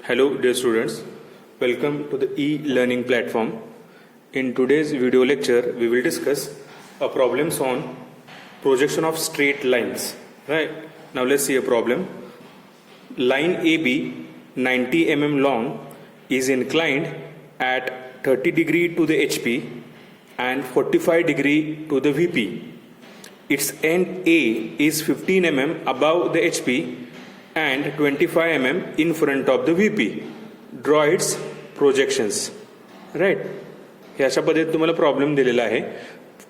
Hello dear students, welcome to the e-learning platform. In today's video lecture, we will discuss a problems on projection of straight lines. Right, now let's see a problem. Line AB 90 mm long is inclined at 30 degree to the HP and 45 degree to the VP. Its end A is 15 mm above the HP and 25 mm in front of the VP. Draw its projections. Right? हे अशा पद्धतीने तुम्हाला problem दिलेला आहे.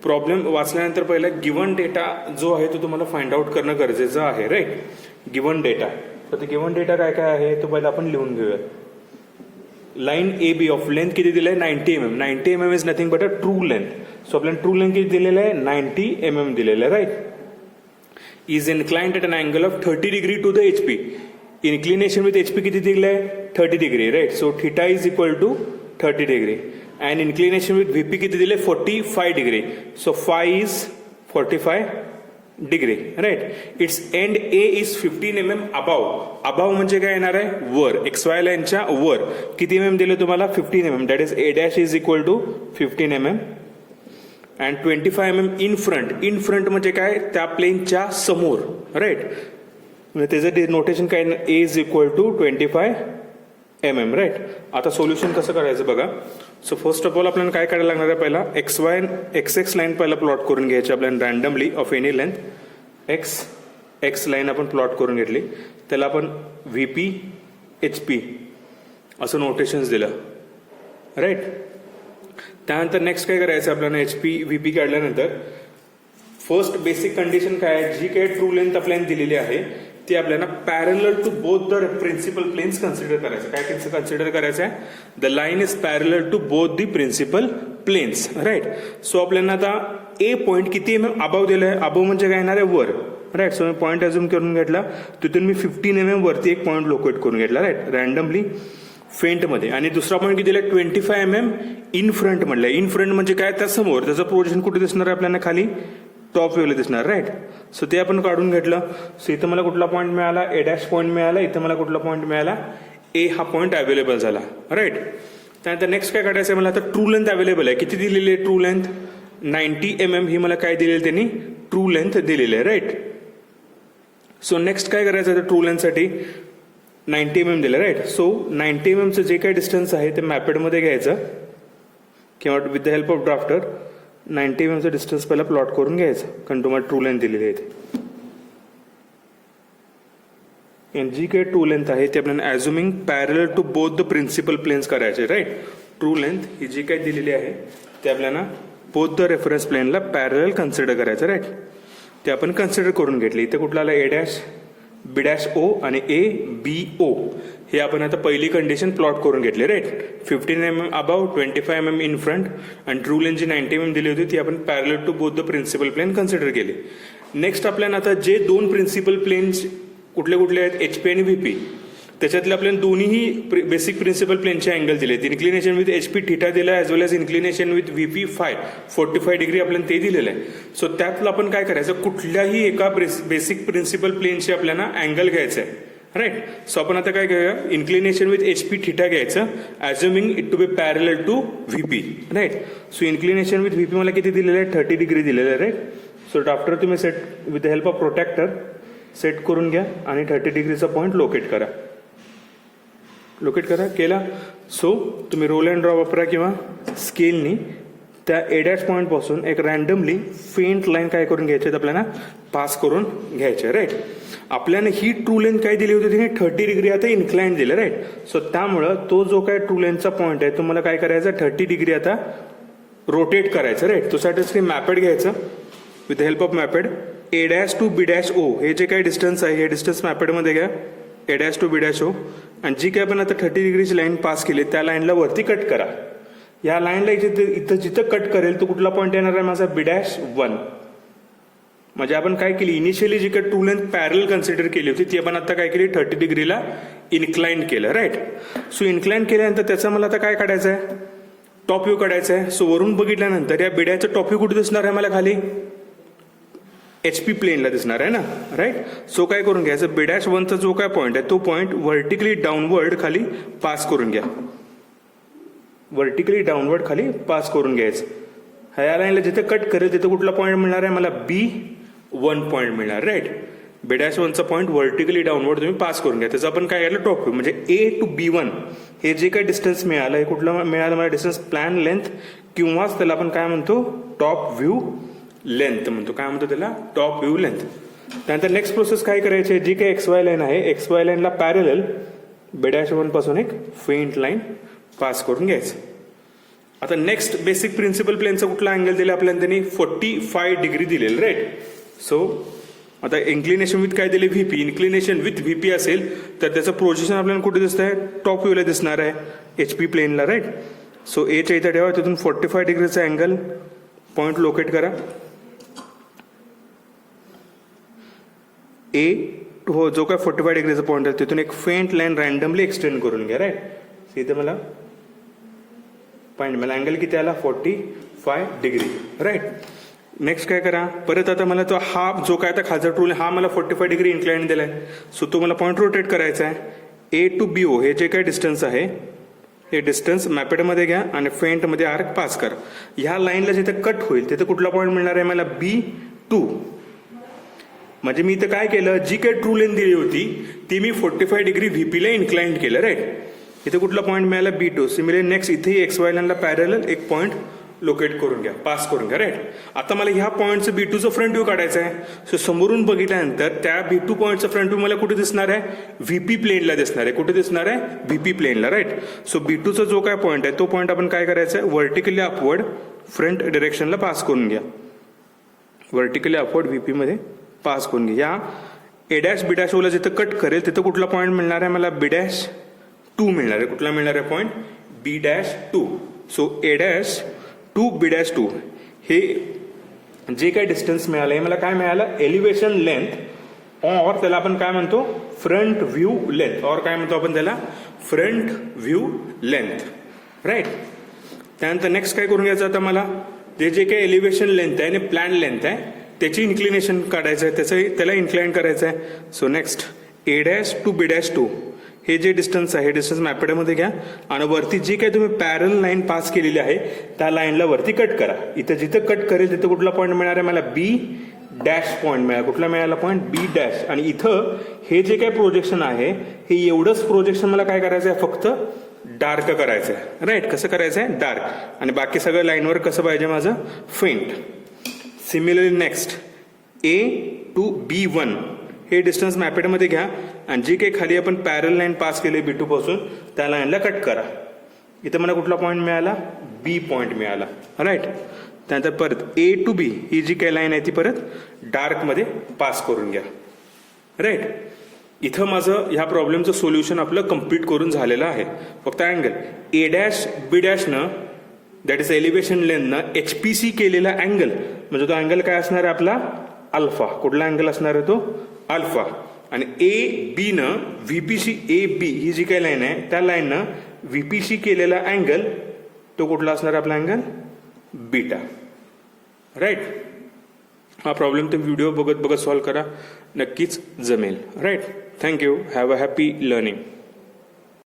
Problem वाचल्यानंतर पहिला given data जो आहे तो तुम्हाला फाइंड आउट करणं गरजेचं आहे. Right, given data. तर ते गिवन डेटा काय काय आहे तो पहिला आपण लिहून घेऊया. Line A B of length किती दिलं आहे 90 mm. 90 mm is nothing but a true length. So आपल्याला ट्रू लेंथ किती दिलेलं आहे 90 mm दिलेलं आहे. Right, is inclined at an angle of 30 degree to the HP. Inclination with HP किती दिलं आहे 30 degree. Right, so theta is equal to 30 degree and inclination with VP किती दिले 45 degree. So phi is 45 degree. Right, its end A is 15 mm above. Above म्हणजे काय येणार आहे वर, XY लाईनच्या वर. किती mm दिले तुम्हाला 15 mm. That is A dash is equal to 15 mm and 25 mm in front. In front म्हणजे काय त्या प्लेनच्या समोर. राईट, म्हणजे त्याचं नोटेशन काय A is equal to 25 mm. Right, आता सोल्युशन कसं करायचं बघा. सो फर्स्ट ऑफ ऑल आपल्याला काय करायला लागणार आहे, पहिला XY XX लाईन पहिला प्लॉट करून घ्यायची आपल्याला randomly of any length. X line आपण प्लॉट करून घेतली, त्याला आपण VP HP असं नोटेशन्स दिलं. राईट, त्यानंतर नेक्स्ट काय करायचं आपल्याला HP VP काढल्यानंतर फर्स्ट बेसिक कंडिशन काय आहे, जी काही ट्रू लेंथ आपल्याला दिलेली आहे ती आपल्याला parallel to both the principal planes consider करायचं. काय कन्सिडर करायचं आहे, the line is parallel to both the principal planes. Right, so आपल्याला आता ए पॉईंट किती mm अबाव दिलं आहे. अबाव म्हणजे काय येणार आहे वर. राईट, सो मी पॉईंट अजून करून घेतला, तिथून मी 15 mm वरती एक पॉईंट लोकेट करून घेतला. राईट, रँडमली फेंट मध्ये. आणि दुसरा पॉईंट किती दिला 25 mm इन फ्रंट म्हणलं. इन फ्रंट म्हणजे काय त्या समोर, त्याचं प्रोजेक्शन कुठे दिसणार आहे आपल्याला खाली टॉप व्ह्यूला दिसणार. राईट, सो ते आपण काढून घेतलं. सो इथं मला कुठला पॉईंट मिळाला A डॅश पॉईंट मिळाला. इथं मला कुठला पॉईंट मिळाला A हा पॉईंट अवेलेबल झाला. राईट, त्यानंतर नेक्स्ट काय काढायचं आहे मला, आता ट्रू लेंथ अवेलेबल आहे. किती दिलेली आहे ट्रू लेंथ 90 mm ही मला काय दिलेली त्यांनी ट्रू लेंथ दिलेली आहे. राईट, सो नेक्स्ट काय करायचं आहे ट्रू लेंथसाठी 90 mm दिलं. राईट, सो 90 mm चं जे काही डिस्टन्स आहे ते मॅपेडमध्ये घ्यायचं किंवा with the help of drafter 90 mm चं डिस्टन्स पहिला प्लॉट करून घ्यायचं, कारण तुम्हाला ट्रू लेंथ दिलेली आहे. आणि जी काही ट्रू लेंथ आहे ती आपल्याला assuming parallel to both the principal planes करायचे. राईट, ट्रू लेंथ ही जी काही दिलेली आहे ते आपल्याला बोथ द रेफरन्स प्लेनला पॅरलल कन्सिडर करायचं. राईट, ते आपण कन्सिडर करून घेतले. इथे कुठला आला A dash B dash O आणि A B O हे आपण आता पहिली कंडिशन प्लॉट करून घेतली. Right, 15 mm above 25 mm in front आणि ट्रू लेंथ जी 90 mm दिली होती ती आपण parallel to both the principal plane consider केली. नेक्स्ट आपल्याला आता जे दोन प्रिन्सिपल प्लेन्स कुठले कुठले आहेत HP आणि VP, त्याच्यातले आपल्याला दोन्हीही बेसिक प्रिन्सिपल प्लेनचे अँगल दिले. इन्क्लिनेशन विथ HP थिटा दिला आहे, as well as inclination with VP 45 degree आपल्याला ते दिलेलं आहे. सो त्यातलं आपण काय करायचं, कुठल्याही एका बेसिक प्रिन्सिपल प्लेनचे आपल्याला अँगल घ्यायचं आहे. राईट, सो आपण आता काय करूया, इन्क्लिनेशन विथ HP थिटा घ्यायचं, assuming it to be parallel to VP. Right, so inclination with VP मला किती दिलेलं आहे 30 डिग्री दिलेलं आहे. राईट, सो आफ्टर तुम्ही set with the help of protractor set करून घ्या आणि 30 डिग्रीचा पॉईंट लोकेट करा. केला. सो तुम्ही रोल अँड ड्रॉ वापरा किंवा स्केलनी त्या A डॅश पॉईंट पासून एक रँडमली फेंट लाईन काय करून घ्यायची आपल्याला पास करून घ्यायचे. राईट, आपल्याला ही ट्रू लेंथ काय दिली होती तिने 30 डिग्री आता इन्क्लाइंड दिलं. राईट, सो त्यामुळं तो जो काय ट्रू लेंथचा पॉईंट आहे तुम्हाला काय करायचा 30 डिग्री आता रोटेट करायचं. राईट, तो साठी मॅपेड घ्यायचं with the help of Maped. A dash to B dash O हे जे काही डिस्टन्स आहे हे डिस्टन्स मॅपेडमध्ये घ्या. A dash to B dash O आणि जी काय आपण आता 30 डिग्रीची लाईन पास केली त्या लाईनला वरती कट करा. या लाईनला इथं जिथं कट करेल तो कुठला पॉईंट येणार आहे माझा B डॅश 1. म्हणजे आपण काय केली, इनिशियली जी काही ट्रू लेंथ पॅरल कन्सिडर केली होती ती आपण आता काय केली 30 डिग्रीला इन्क्लाइन केलं. राईट, सो इन्क्लाइन केल्यानंतर त्याचा मला आता काय काढायचं आहे टॉप व्ह्यू काढायचा आहे. सो वरून बघितल्यानंतर या B डॅशचा टॉप व्ह्यू कुठे दिसणार आहे मला खाली HP प्लेनला दिसणार आहे ना, राईट. सो काय करून घ्यायचं, B'1चा जो काय पॉईंट आहे तो पॉईंट व्हर्टिकली डाऊनवर्ड खाली पास करून घ्या. व्हर्टिकली डाऊनवर्ड खाली पास करून घ्यायचं. ह्या लाईनला जिथे कट करेल तिथे कुठला पॉईंट मिळणार आहे मला, B1 पॉईंट मिळणार, राईट. B'1चा पॉईंट व्हर्टिकली डाऊनवर्ड तुम्ही पास करून घ्या. त्याचं आपण काय केलं, टॉप व्ह्यू म्हणजे A to B1 हे जे काही डिस्टन्स मिळालं हे कुठलं मिळालं मला, डिस्टन्स प्लॅन लेंथ किंवाच त्याला आपण काय म्हणतो, टॉप व्ह्यू लेंथ म्हणतो. काय म्हणतो त्याला, टॉप व्ह्यू लेंथ. त्यानंतर नेक्स्ट प्रोसेस काय करायची आहे, जी काही XY लाईन आहे XY लाईनला पॅरलल B'1 पासून एक फेंट लाईन पास करून घ्यायचं. आता नेक्स्ट बेसिक प्रिन्सिपल प्लेनचा कुठला अँगल दिला आपल्याला, त्यांनी 45 डिग्री दिलेलं, राईट. सो आता इन्क्लिनेशन विथ काय दिले, VP. इन्क्लिनेशन विथ VP असेल तर त्याचं प्रोजेक्शन आपल्याला कुठे दिसत आहे, टॉप व्ह्यूला दिसणार आहे, HP प्लेनला, राईट. सो एच्या इथं ठेवा, तिथून 45 डिग्रीचा अँगल पॉईंट लोकेट करा. A हो जो काय 45 डिग्रीचा पॉईंट आहे तिथून एक फेंट लाईन रँडमली एक्सटेंड करून घ्या, राईट. इथे मला पॉईंट मला अँगल किती आला, 45 डिग्री, राईट. नेक्स्ट काय करा, परत आता मला तो हा जो काय आता खालचा टूल हा मला 45 डिग्री इन्क्लाइन दिलाय. सो तो मला पॉईंट रोटेट करायचा आहे. A to BO हे जे काय डिस्टन्स आहे हे डिस्टन्स मॅपेडमध्ये घ्या आणि फेंटमध्ये आर्क पास करा. ह्या लाईनला जिथे कट होईल तिथे कुठला पॉईंट मिळणार आहे मला, B2. म्हणजे मी इथं काय केलं, जी काही ट्रू लेंथ दिली होती ती मी 45 डिग्री VP ला इन्क्लाइन केलं, राईट. इथे कुठला पॉईंट मिळाला, B2. सिमिलर नेक्स्ट इथे XY लाईनला पॅरलल एक पॉईंट लोकेट करून घ्या, पास करून घ्या, राईट. आता मला ह्या पॉईंटचं B2चं फ्रंट व्ह्यू काढायचं आहे. सो समोरून बघितल्यानंतर त्या B2 पॉईंटचं फ्रंट व्ह्यू मला कुठे दिसणार आहे, VP प्लेनला दिसणार आहे. कुठे दिसणार आहे, VP प्लेनला, राईट. सो B2चा जो काय पॉईंट आहे तो पॉईंट आपण काय करायचा आहे, व्हर्टिकली अपवर्ड फ्रंट डिरेक्शनला पास करून घ्या. व्हर्टिकली अपवर्ड VP मध्ये पास करून घ्या. या A', B' जिथं कट करेल तिथं कुठला पॉईंट मिळणार आहे मला, B'2 मिळणार आहे. कुठला मिळणार आहे point, B'2. So A' to B'2 हे जे काही डिस्टन्स मिळालं हे मला काय मिळालं, एलिव्हेशन लेंथ और त्याला आपण काय म्हणतो, फ्रंट व्ह्यू लेंथ, और काय म्हणतो आपण त्याला, फ्रंट व्ह्यू लेंथ, राईट. त्यानंतर नेक्स्ट काय करून घ्यायचं, आता मला जे जे काही एलिव्हेशन लेंथ आहे आणि प्लॅन लेंथ आहे त्याची इन्क्लिनेशन काढायचं आहे, त्याला इन्क्लाइन करायचं आहे. So next A' to B'2 हे जे डिस्टन्स आहे हे डिस्टन्स मॅपेडमध्ये घ्या आणि वरती जी काही तुम्ही पॅरल लाईन पास केलेली आहे त्या लाईनला वरती कट करा. इथं जिथं कट करेल तिथं कुठला पॉईंट मिळणार आहे मला, B' पॉईंट मिळाला. कुठला मिळाला पॉईंट, B'. आणि इथं हे जे काही प्रोजेक्शन आहे हे एवढंच प्रोजेक्शन मला काय करायचं आहे, फक्त डार्क करायचं आहे, राईट. कसं करायचं आहे, डार्क. आणि बाकी सगळं लाईनवर कसं पाहिजे माझं, faint. Similarly next A to B1 हे डिस्टन्स मॅपेडमध्ये घ्या आणि जी काही खाली आपण पॅरल लाईन पास केली B2 पासून त्या लाईनला कट करा. इथं मला कुठला पॉईंट मिळाला, B पॉईंट मिळाला, राईट. त्यानंतर परत A to B ही जी काही लाईन आहे ती परत डार्कमध्ये पास करून घ्या, राईट. इथं माझं ह्या प्रॉब्लेमचं सोल्युशन आपलं कम्प्लीट करून झालेलं आहे. फक्त angle A', B' that is elevation लेंथनं HPC केलेला अँगल म्हणजे तो अँगल काय असणार आहे आपला, अल्फा. कुठला अँगल असणार आहे तो, अल्फा. आणि AB न VPC AB ही जी काही लाईन आहे त्या लाईननं VPC केलेला अँगल तो कुठला असणार आहे आपला अँगल, बीटा, राईट. हा प्रॉब्लेम तुम्ही व्हिडिओ बघत सॉल्व्ह करा, नक्कीच जमेल, right. Thank you. Have a happy learning.